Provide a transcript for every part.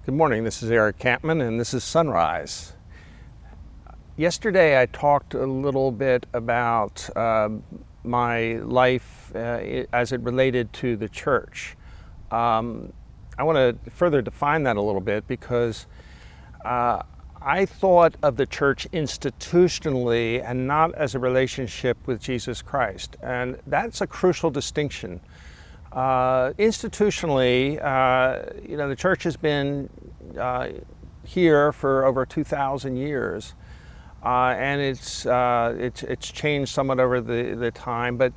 Good morning, this is Eric Kampmann and this is Sunrise. Yesterday I talked a little bit about my life as it related to the church. I want to further define that a little bit because I thought of the church institutionally and not as a relationship with Jesus Christ, and that's a crucial distinction. Institutionally, the church has been here for over 2,000 years, and it's changed somewhat over the time. But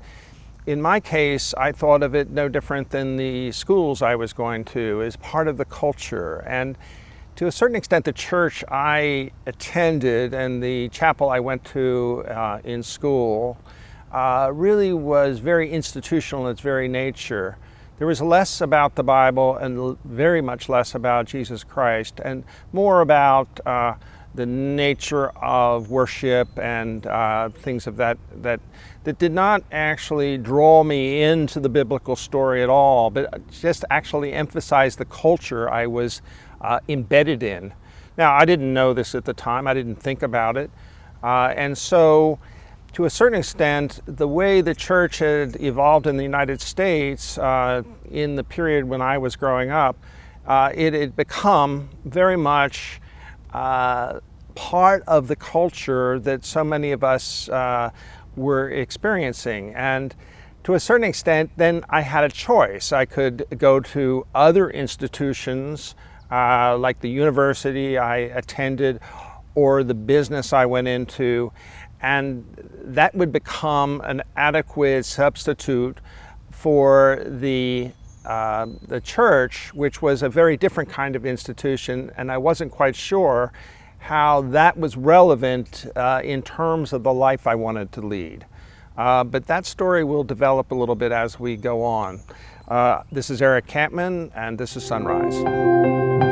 in my case, I thought of it no different than the schools I was going to, as part of the culture. And to a certain extent, the church I attended and the chapel I went to in school really was very institutional in its very nature. There was less about the Bible and very much less about Jesus Christ, and more about the nature of worship and things of that did not actually draw me into the biblical story at all, but just actually emphasized the culture I was embedded in. Now, I didn't know this at the time. I didn't think about it. And so, to a certain extent, the way the church had evolved in the United States in the period when I was growing up, it had become very much part of the culture that so many of us were experiencing. And to a certain extent, then I had a choice. I could go to other institutions like the university I attended or the business I went into, and that would become an adequate substitute for the church, which was a very different kind of institution, and I wasn't quite sure how that was relevant in terms of the life I wanted to lead. But that story will develop a little bit as we go on. This is Eric Kampmann, and this is Sunrise.